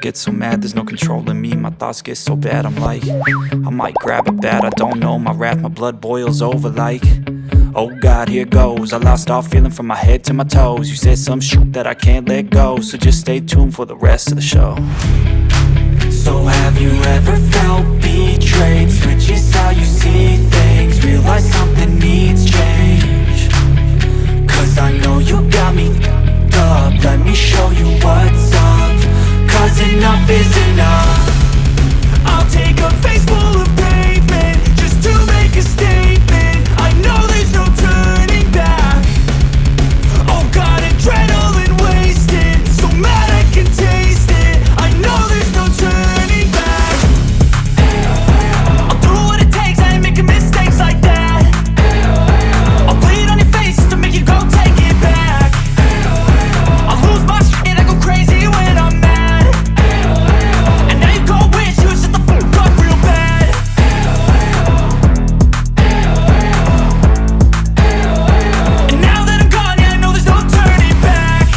get so mad, there's no controlling me. My thoughts get so bad, I'm like, I might grab a bat, I don't know. My wrath, my blood boils over like, oh God, here goes. I lost all feeling from my head to my toes. You said some shit that I can't let go, so just stay tuned for the rest of the show. So have you ever felt betrayed? Switches how you see things, realize something needs change. Cause I know you got me f***ed up. Let me show you what's up, cause enough is enough. I'll take a face full of pavement just to make a statement. I know there's no turning back. Oh God, adrenaline wasted, so mad I can taste it. I know there's no turning back. I'll do what it takes, I ain't making mistakes like that. I'll bleed on your face to make you go take it back. I'll lose my shit, I go crazy when I'm mad. And now you go wish you would shut the fuck up real bad. And now that I'm gone, yeah, I know there's no turning back.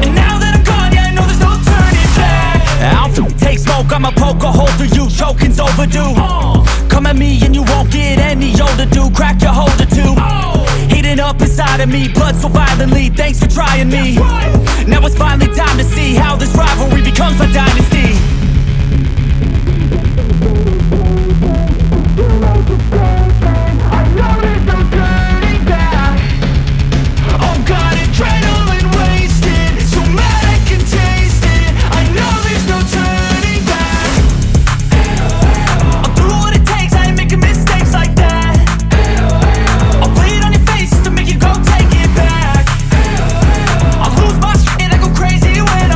And now that I'm gone, yeah, I know there's no turning back. I'll take smoke, I'ma poke a hole through you, choking's overdue. Come at me and you won't get any older, dude. Crack your holder too. Heating up inside of me, blood so violently. Thanks for trying me. Now it's finally time to see how this rivalry becomes a dynasty. I know there's no turning back. Oh God, adrenaline wasted, so mad I can taste it. I know there's no turning back. I'll do what it takes, I ain't making mistakes like that. I'll bleed on your face to make you go take it back. I'll lose my shit, I go crazy when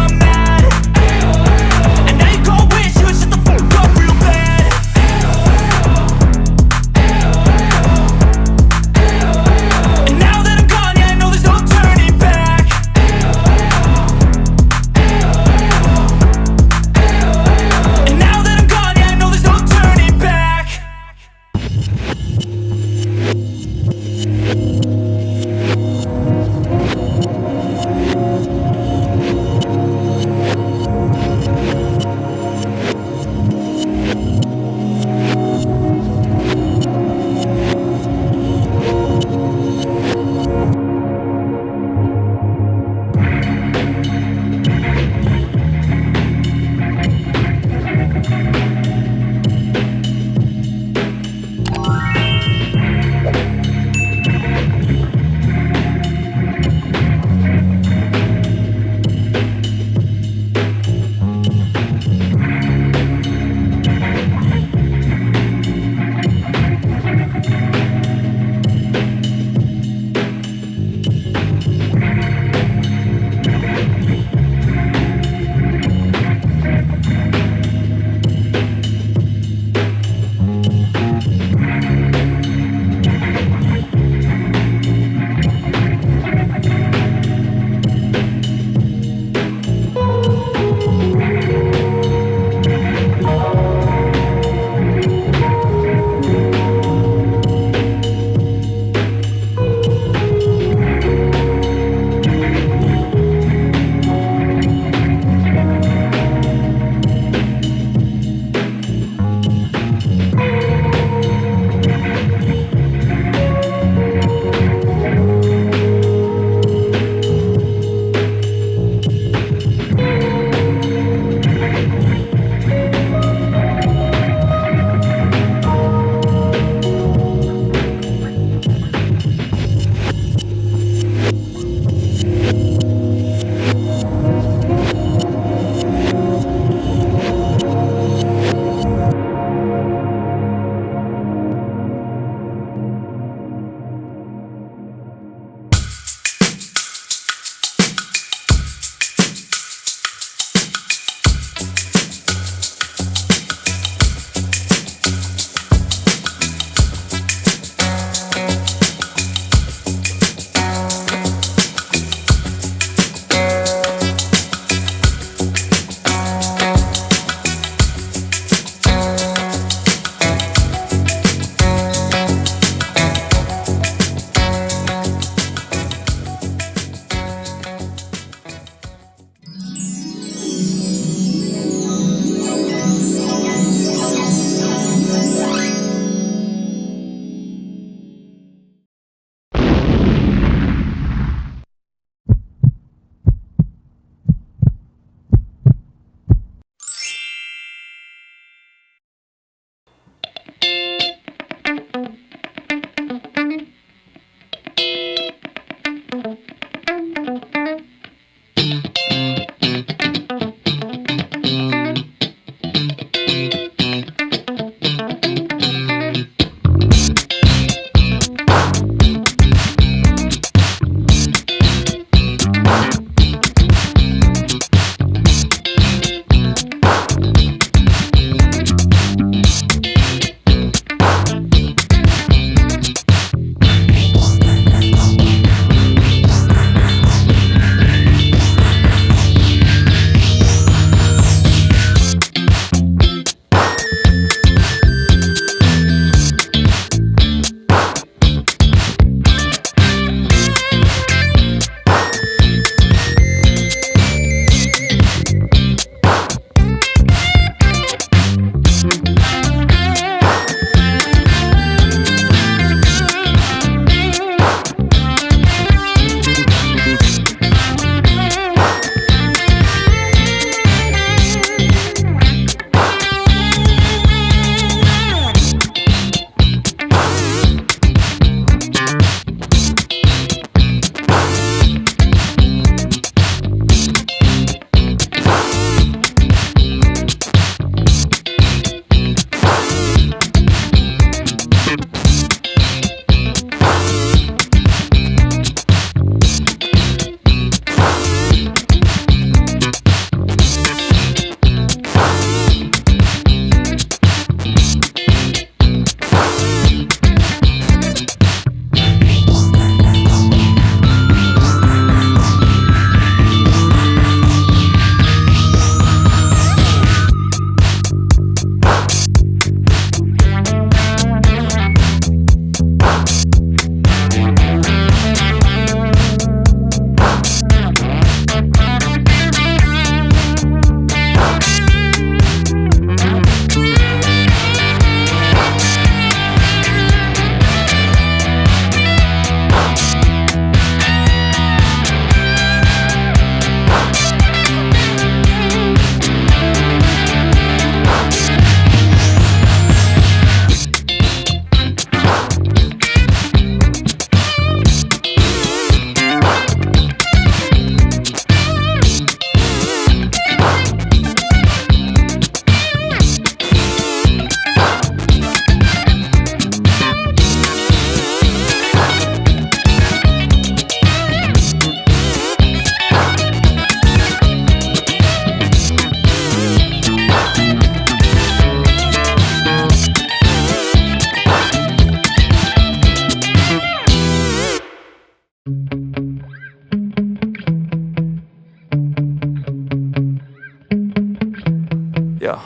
Yeah.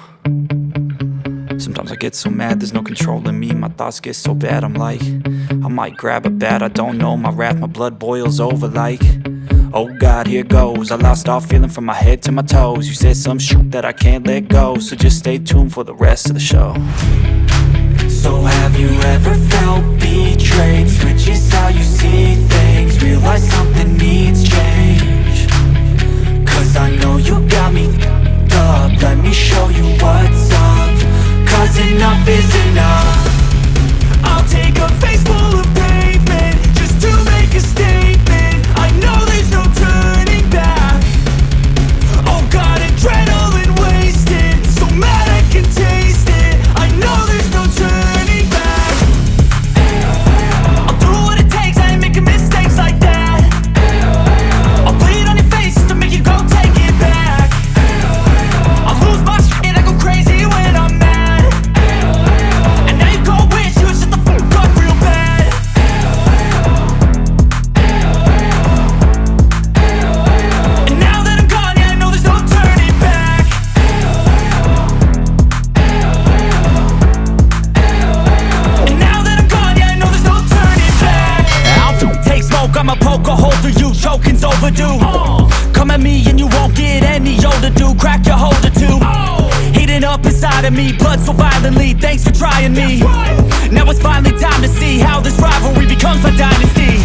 Sometimes I get so mad, there's no controlling me. My thoughts get so bad, I'm like, I might grab a bat, I don't know. My wrath, my blood boils over like, oh God, here goes. I lost all feeling from my head to my toes. You said some shit that I can't let go, so just stay tuned for the rest of the show. So have you ever felt betrayed? Switches how you see things, realize something needs change. Cause I know you got me f***ed up, let me show you what's up. Cause enough is enough. I'll take a face full of pavement just to make a statement. I know there's no turning back. Oh God, adrenaline wasted, so mad I can taste it. I know there's no turning back. I'll do what it takes, I ain't making mistakes like that. I'll bleed on your face just to make you go take it back. I'll lose my shit, I go crazy when I'm mad. And now you go wish you would shut the fuck up real bad. And now that I'm gone, yeah, I know there's no turning back. And now that I'm gone, yeah, I know there's no turning back. I'll take smoke, I'ma poke a hole through you, choking's overdue. Come at me and you won't get any older, dude. Crack your holder too. Heating up inside of me, blood so violently. Thanks for trying me. Now it's finally time to see how this rivalry becomes a dynasty.